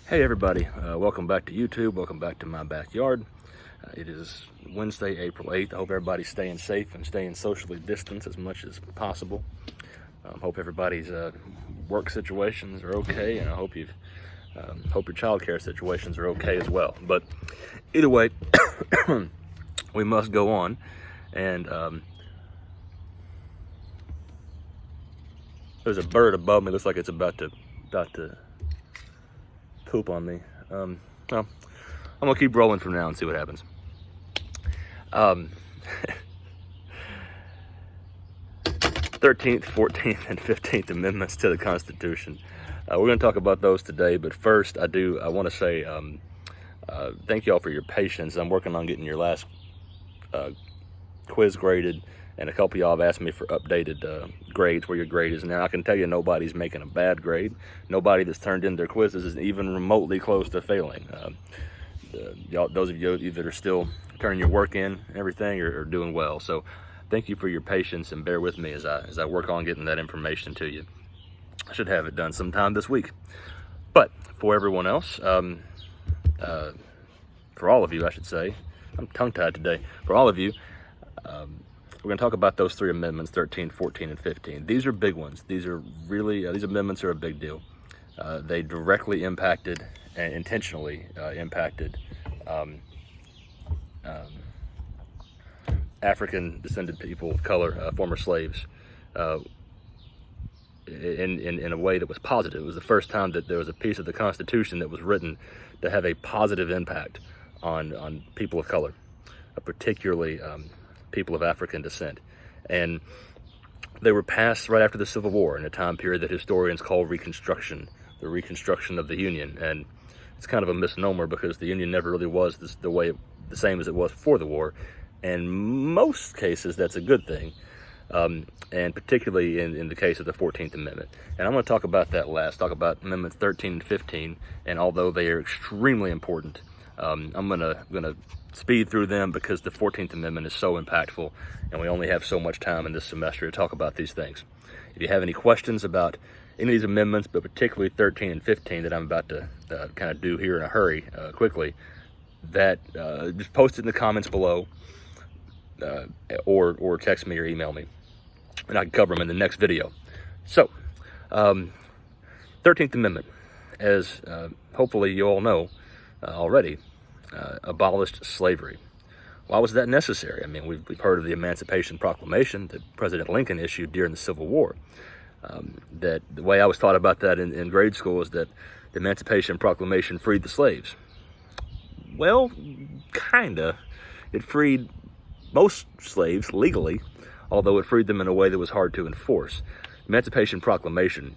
Hey everybody, welcome back to YouTube, welcome back to my backyard. It is Wednesday, April 8th. I hope everybody's staying safe and staying socially distanced as much as possible. Hope everybody's work situations are okay, and I hope hope your child care situations are okay as well. But either way, we must go on, and there's a bird above me. Looks like it's about to poop on me. Well, I'm gonna keep rolling from now and see what happens. 13th, 14th, and 15th Amendments to the Constitution. We're gonna talk about those today, but first I want to say thank you all for your patience. I'm working on getting your last quiz graded, and a couple of y'all have asked me for updated grades, where your grade is now. I can tell you nobody's making a bad grade. Nobody that's turned in their quizzes is even remotely close to failing. Those of you that are still turning your work in and everything are doing well. So thank you for your patience, and bear with me as I work on getting that information to you. I should have it done sometime this week. But for everyone else, for all of you, I should say, I'm tongue-tied today. For all of you, we're going to talk about those three amendments, 13, 14, and 15. These are big ones. These are really, these amendments are a big deal. They directly impacted and intentionally impacted African-descended people of color, former slaves, in a way that was positive. It was the first time that there was a piece of the Constitution that was written to have a positive impact on people of color, particularly people of African descent. And they were passed right after the Civil War, in a time period that historians call Reconstruction, the reconstruction of the Union. And it's kind of a misnomer, because the Union never really was the same as it was before the war. And in most cases, that's a good thing, and particularly in the case of the 14th Amendment. And I'm going to talk about that last, talk about Amendments 13 and 15, and although they are extremely important, I'm going to speed through them because the 14th Amendment is so impactful, and we only have so much time in this semester to talk about these things. If you have any questions about any of these amendments, but particularly 13 and 15 that I'm about to kind of do here in a hurry, quickly, that just post it in the comments below, or text me or email me, and I can cover them in the next video. So, 13th Amendment, as hopefully you all know already, abolished slavery. Why was that necessary? I mean, we've heard of the Emancipation Proclamation that President Lincoln issued during the Civil War. That the way I was taught about that in grade school is that the Emancipation Proclamation freed the slaves. Well, kinda. It freed most slaves legally, although it freed them in a way that was hard to enforce. The Emancipation Proclamation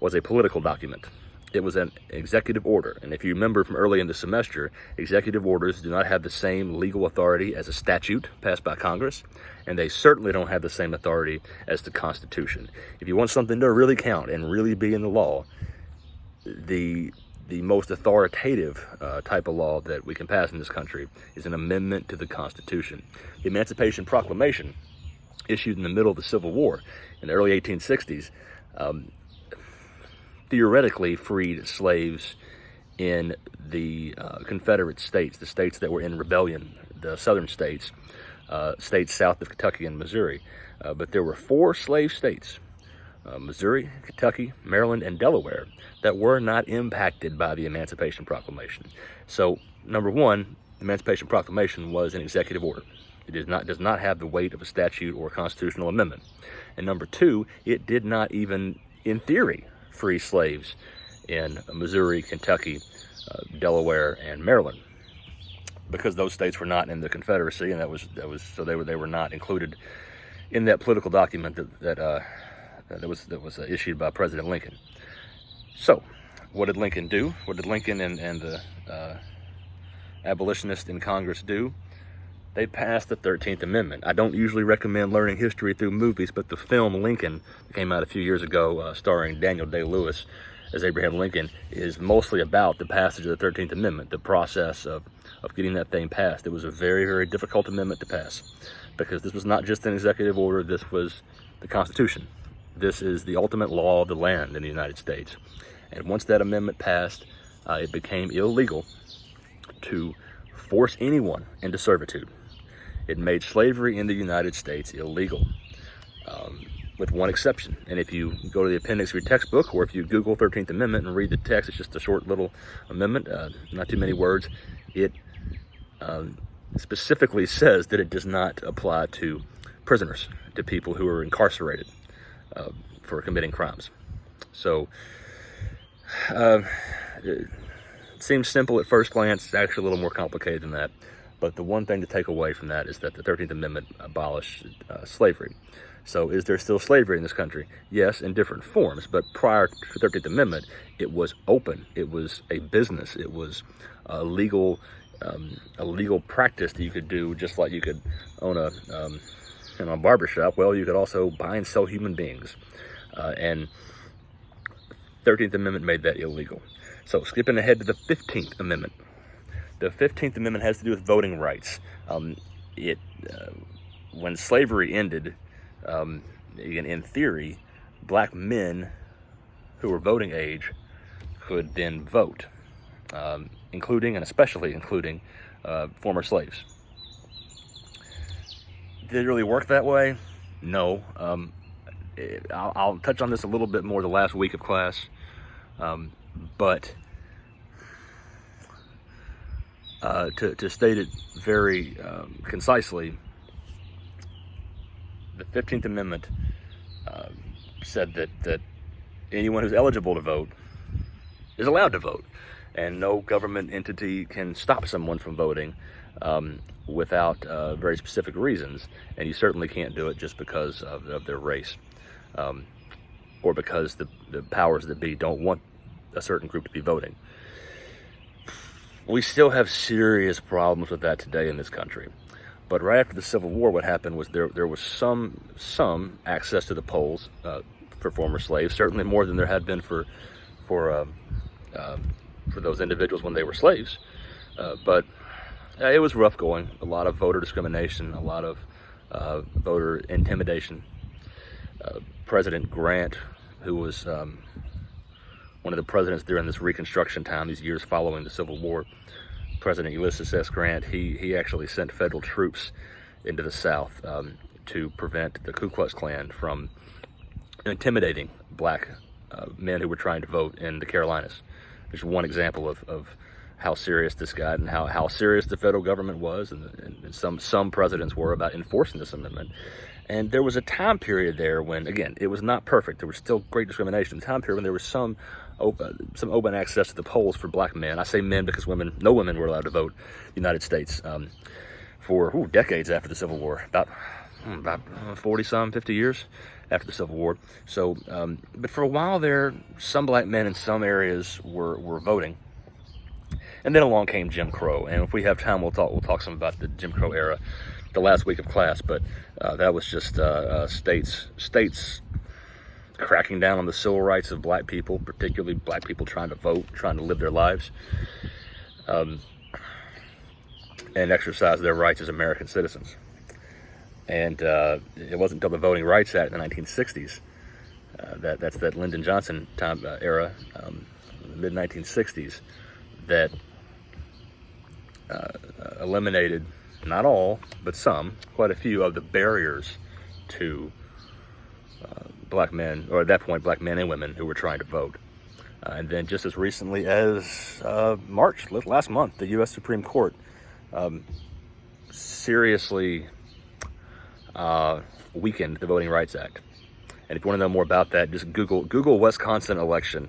was a political document. It was an executive order, and if you remember from early in the semester, executive orders do not have the same legal authority as a statute passed by Congress, and they certainly don't have the same authority as the Constitution. If you want something to really count and really be in the law, the most authoritative type of law that we can pass in this country is an amendment to the Constitution. The Emancipation Proclamation, issued in the middle of the Civil War in the early 1860s, theoretically freed slaves in the Confederate states, the states that were in rebellion, the southern states, states south of Kentucky and Missouri. But there were 4 slave states, Missouri, Kentucky, Maryland, and Delaware, that were not impacted by the Emancipation Proclamation. So, number one, the Emancipation Proclamation was an executive order. It does not have the weight of a statute or a constitutional amendment. And number two, it did not even, in theory, free slaves in Missouri, Kentucky, Delaware, and Maryland, because those states were not in the Confederacy, and that was so they were not included in that political document that was issued by President Lincoln. So, what did Lincoln do? What did Lincoln and the abolitionists in Congress do? They passed the 13th Amendment. I don't usually recommend learning history through movies, but the film Lincoln, that came out a few years ago, starring Daniel Day-Lewis as Abraham Lincoln, is mostly about the passage of the 13th Amendment, the process of getting that thing passed. It was a very, very difficult amendment to pass, because this was not just an executive order, this was the Constitution. This is the ultimate law of the land in the United States. And once that amendment passed, it became illegal to force anyone into servitude. It made slavery in the United States illegal, with one exception. And if you go to the appendix of your textbook, or if you Google 13th Amendment and read the text, it's just a short little amendment, not too many words. It specifically says that it does not apply to prisoners, to people who are incarcerated for committing crimes. So it seems simple at first glance. It's actually a little more complicated than that. But the one thing to take away from that is that the 13th Amendment abolished slavery. So is there still slavery in this country? Yes, in different forms. But prior to the 13th Amendment, it was open. It was a business. It was a legal practice that you could do, just like you could own a barbershop. Well, you could also buy and sell human beings. And 13th Amendment made that illegal. So skipping ahead to the 15th Amendment. The 15th Amendment has to do with voting rights. When slavery ended, in theory, black men who were voting age could then vote, including and especially including former slaves. Did it really work that way? No. I'll touch on this a little bit more the last week of class, but to state it very concisely, the 15th Amendment said that anyone who's eligible to vote is allowed to vote, and no government entity can stop someone from voting without very specific reasons, and you certainly can't do it just because of their race, or because the powers that be don't want a certain group to be voting. We still have serious problems with that today in this country. But right after the Civil War, what happened was there was some access to the polls for former slaves, certainly more than there had been for those individuals when they were slaves. But it was rough going. A lot of voter discrimination, a lot of voter intimidation. President Grant, who was one of the presidents during this Reconstruction time, these years following the Civil War, President Ulysses S. Grant, he actually sent federal troops into the South to prevent the Ku Klux Klan from intimidating black men who were trying to vote in the Carolinas. There's one example of how serious this got and how serious the federal government was, and some presidents were about enforcing this amendment. And there was a time period there when, again, it was not perfect. There was still great discrimination. A time period when there was some open access to the polls for black men. I say men because no women were allowed to vote in the United States for decades after the Civil War, about 50 years after the Civil War. So, but for a while there, some black men in some areas were voting. And then along came Jim Crow. And if we have time, we'll talk some about the Jim Crow era the last week of class. But that was just states cracking down on the civil rights of black people, particularly black people trying to vote, trying to live their lives, and exercise their rights as American citizens. And it wasn't until the Voting Rights Act in the 1960s, that's that Lyndon Johnson time era, the mid-1960s, that eliminated, not all, but quite a few of the barriers to black men, or at that point, black men and women who were trying to vote. And then just as recently as last month, the U.S. Supreme Court seriously weakened the Voting Rights Act. And if you want to know more about that, just Google Wisconsin election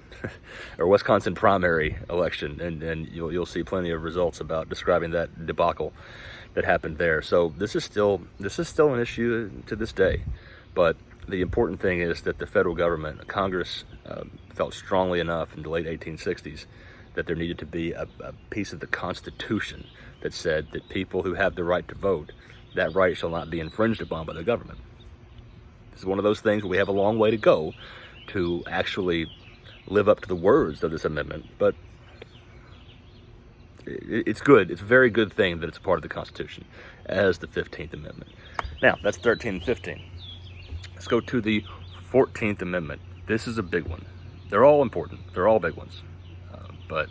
or Wisconsin primary election, and you'll see plenty of results about describing that debacle that happened there. So this is still an issue to this day. But the important thing is that the federal government, Congress, felt strongly enough in the late 1860s that there needed to be a piece of the Constitution that said that people who have the right to vote, that right shall not be infringed upon by the government. This is one of those things where we have a long way to go to actually live up to the words of this amendment, but it's good. It's a very good thing that it's a part of the Constitution, as the 15th Amendment. Now, that's 13 and 15. Let's go to the 14th Amendment. This is a big one. They're all important. They're all big ones. But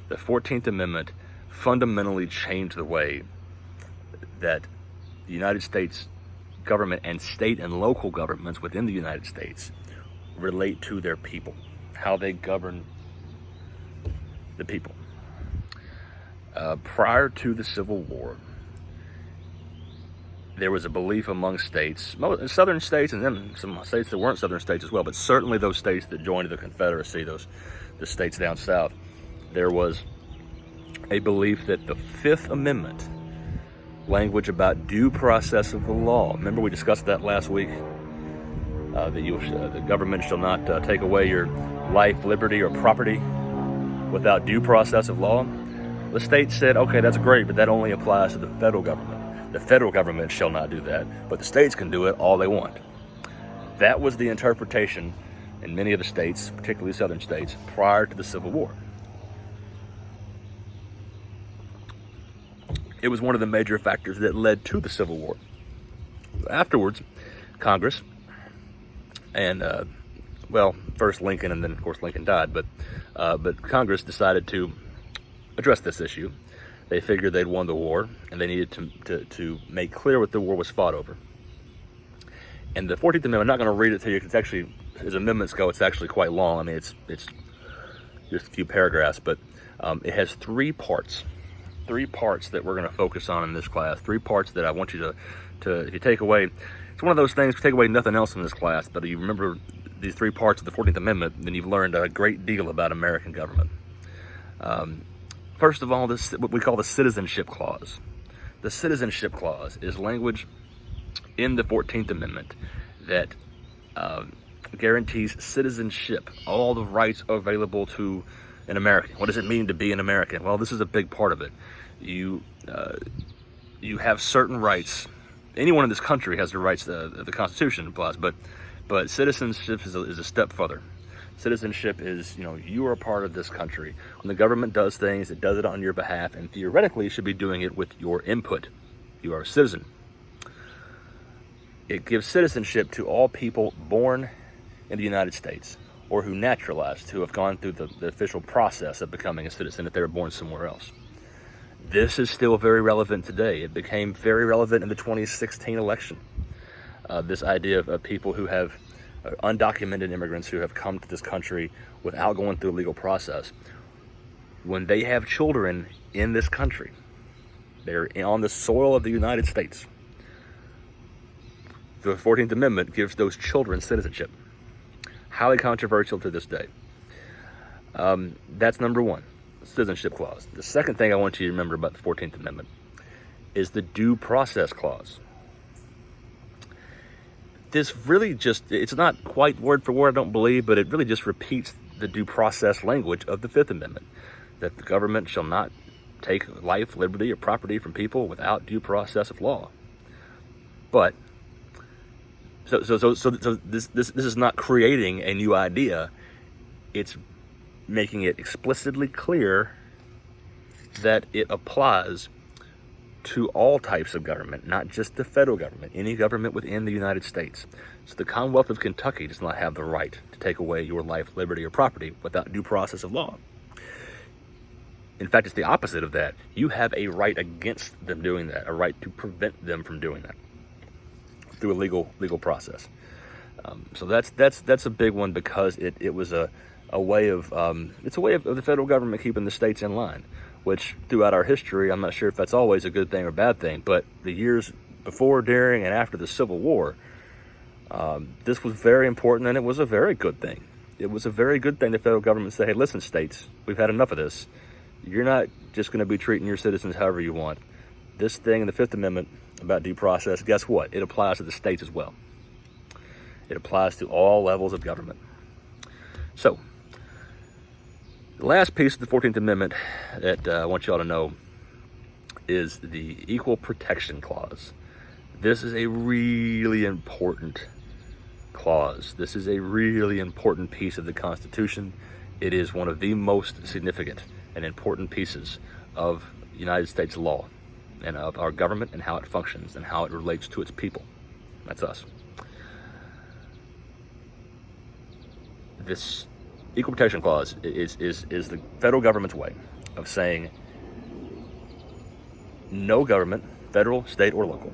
The 14th Amendment fundamentally changed the way that the United States government and state and local governments within the United States relate to their people, how they govern the people. Prior to the Civil War, there was a belief among states, southern states, and then some states that weren't southern states as well, but certainly those states that joined the Confederacy, the states down south, there was a belief that the Fifth Amendment, language about due process of the law, remember we discussed that last week, that the government shall not take away your life, liberty, or property without due process of law. The state said, okay, that's great, but that only applies to the federal government. The federal government shall not do that, but the states can do it all they want. That was the interpretation in many of the states, particularly southern states, prior to the Civil War. It was one of the major factors that led to the Civil War. Afterwards, Congress, and first Lincoln, and then of course Lincoln died, but Congress decided to address this issue. They figured they'd won the war, and they needed to make clear what the war was fought over. And the 14th Amendment, I'm not going to read it to you, because it's actually, as amendments go, it's actually quite long. I mean, it's just a few paragraphs, but it has three parts that we're going to focus on in this class, three parts that I want you to if you take away, it's one of those things, take away nothing else in this class, but you remember these three parts of the 14th Amendment, then you've learned a great deal about American government. First of all, this what we call the Citizenship Clause. The Citizenship Clause is language in the 14th Amendment that guarantees citizenship, all the rights available to an American. What does it mean to be an American? Well, this is a big part of it. You have certain rights. Anyone in this country has the rights that the Constitution applies, but citizenship is a step further. Citizenship is, you are a part of this country. When the government does things, it does it on your behalf, and theoretically should be doing it with your input. You are a citizen. It gives citizenship to all people born in the United States, or who naturalized, who have gone through the official process of becoming a citizen if they were born somewhere else. This is still very relevant today. It became very relevant in the 2016 election. This idea of people who have undocumented immigrants who have come to this country without going through a legal process. When they have children in this country, they're on the soil of the United States. The 14th Amendment gives those children citizenship. Highly controversial to this day. That's number one, Citizenship Clause. The second thing I want you to remember about the 14th Amendment is the Due Process Clause. This really it's not quite word for word, I don't believe, but it really just repeats the due process language of the Fifth Amendment, that the government shall not take life, liberty, or property from people without due process of law. But so this is not creating a new idea. It's making it explicitly clear that it applies to all types of government, not just the federal government, any government within the United States. So the Commonwealth of Kentucky does not have the right to take away your life, liberty, or property without due process of law. In fact, it's the opposite of that. You have a right against them doing that, a right to prevent them from doing that through a legal process. So that's a big one, because it was a way of it's a way of the federal government keeping the states in line, which throughout our history, I'm not sure if that's always a good thing or bad thing, but the years before, during, and after the Civil War, this was very important, and it was a very good thing. It was a very good thing the federal government said, hey, listen, states, we've had enough of this. You're not just going to be treating your citizens however you want. This thing in the Fifth Amendment about due process, guess what? It applies to the states as well. It applies to all levels of government. So, the last piece of the 14th Amendment that I want you all to know is the Equal Protection Clause. This is a really important clause. This is a really important piece of the Constitution. It is one of the most significant and important pieces of United States law and of our government and how it functions and how it relates to its people. That's us. This Equal Protection Clause is the federal government's way of saying no government, federal, state, or local,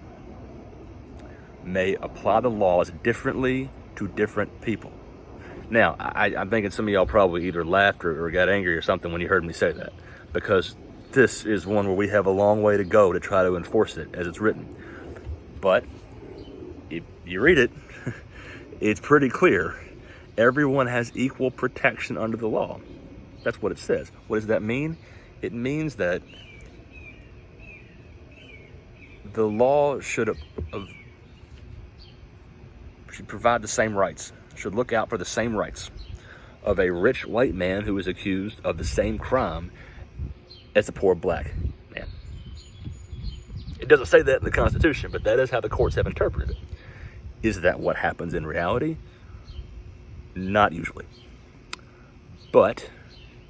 may apply the laws differently to different people. Now, I'm thinking some of y'all probably either laughed or got angry or something when you heard me say that, because this is one where we have a long way to go to try to enforce it as it's written. But if you read it, it's pretty clear. Everyone has equal protection under the law. That's what it says. What does that mean? It means that the law should provide the same rights, should look out for the same rights of a rich white man who is accused of the same crime as a poor black man. It doesn't say that in the Constitution, but that is how the courts have interpreted it. Is that what happens in reality? Not usually. But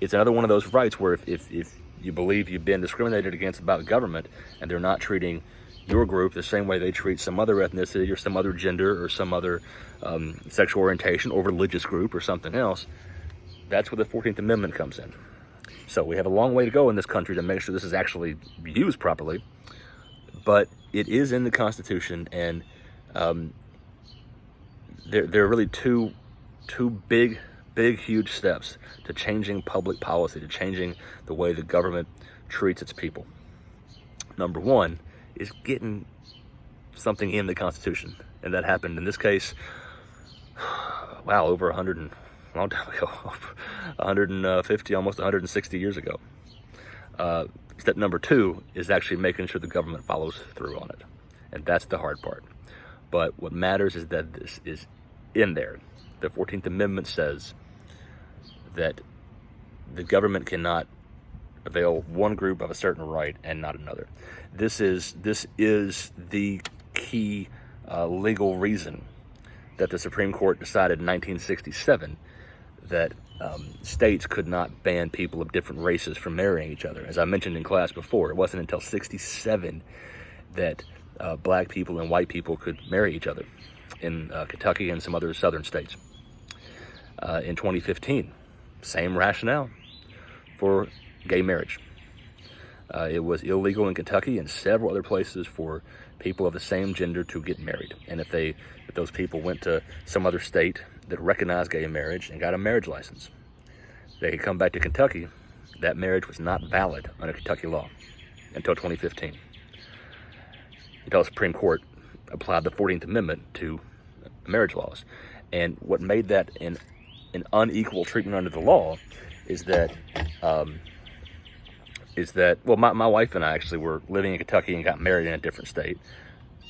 it's another one of those rights where if you believe you've been discriminated against by the government and they're not treating your group the same way they treat some other ethnicity or some other gender or some other sexual orientation or religious group or something else, that's where the 14th Amendment comes in. So we have a long way to go in this country to make sure this is actually used properly, but it is in the Constitution, and there are really two big, huge steps to changing public policy, to changing the way the government treats its people. Number one is getting something in the Constitution, and that happened in this case, wow, over 100 and a long time ago, 150, almost 160 years ago. Step number two is actually making sure the government follows through on it, and that's the hard part. But what matters is that this is in there. The 14th Amendment says that the government cannot avail one group of a certain right and not another. This is the key legal reason that the Supreme Court decided in 1967 that states could not ban people of different races from marrying each other. As I mentioned in class before, it wasn't until 1967 that black people and white people could marry each other in Kentucky and some other southern states. In 2015, same rationale for gay marriage. It was illegal in Kentucky and several other places for people of the same gender to get married. And if those people went to some other state that recognized gay marriage and got a marriage license, they could come back to Kentucky. That marriage was not valid under Kentucky law until 2015. Until the Supreme Court applied the 14th Amendment to marriage laws. And what made that an unequal treatment under the law is that my wife and I actually were living in Kentucky and got married in a different state.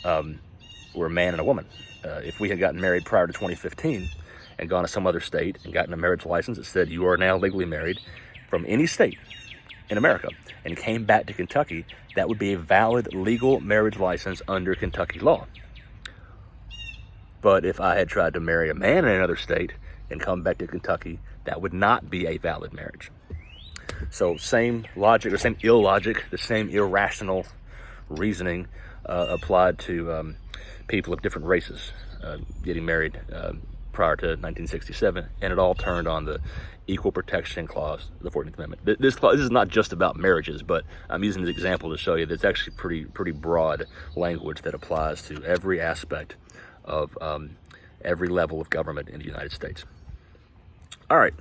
We're a man and a woman. If we had gotten married prior to 2015 and gone to some other state and gotten a marriage license that said you are now legally married from any state in America and came back to Kentucky, that would be a valid legal marriage license under Kentucky law. But if I had tried to marry a man in another state and come back to Kentucky, that would not be a valid marriage. So same logic, or same illogic, the same irrational reasoning applied to people of different races getting married prior to 1967, and it all turned on the Equal Protection Clause of the 14th Amendment. This clause, this is not just about marriages, but I'm using this example to show you that it's actually pretty broad language that applies to every aspect of every level of government in the United States. All right.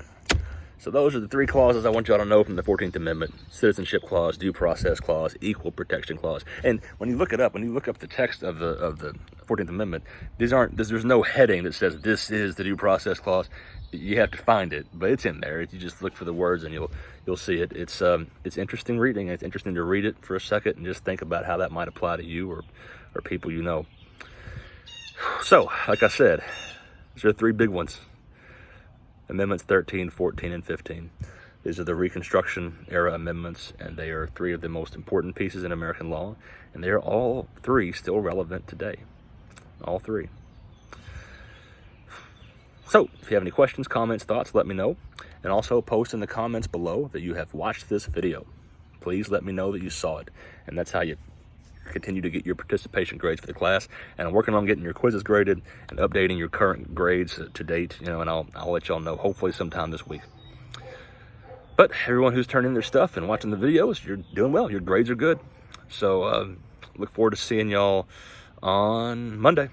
So those are the three clauses I want y'all to know from the 14th Amendment: Citizenship Clause, Due Process Clause, Equal Protection Clause. And when you look it up, when you look up the text of the 14th Amendment, there's no heading that says this is the Due Process Clause. You have to find it, but it's in there. You just look for the words and you'll see it. It's interesting reading. It's interesting to read it for a second and just think about how that might apply to you or people you know. So, like I said, these are three big ones. Amendments 13, 14, and 15. These are the Reconstruction era amendments, and they are three of the most important pieces in American law, and they are all three still relevant today. All three. So, if you have any questions, comments, thoughts, let me know. And also post in the comments below that you have watched this video. Please let me know that you saw it. And that's how you continue to get your participation grades for the class. And I'm working on getting your quizzes graded and updating your current grades to date, and I'll let y'all know hopefully sometime this week. But everyone who's turning in their stuff and watching the videos, you're doing well. Your grades are good. So look forward to seeing y'all on Monday.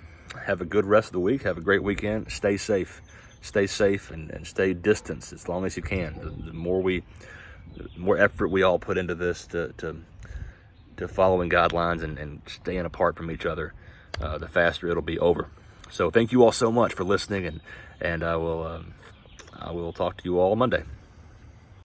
Have a good rest of the week. Have a great weekend. Stay safe. Stay safe and stay distanced as long as you can. The more effort we all put into this to following guidelines and staying apart from each other, the faster it'll be over. So thank you all so much for listening, and I will talk to you all Monday.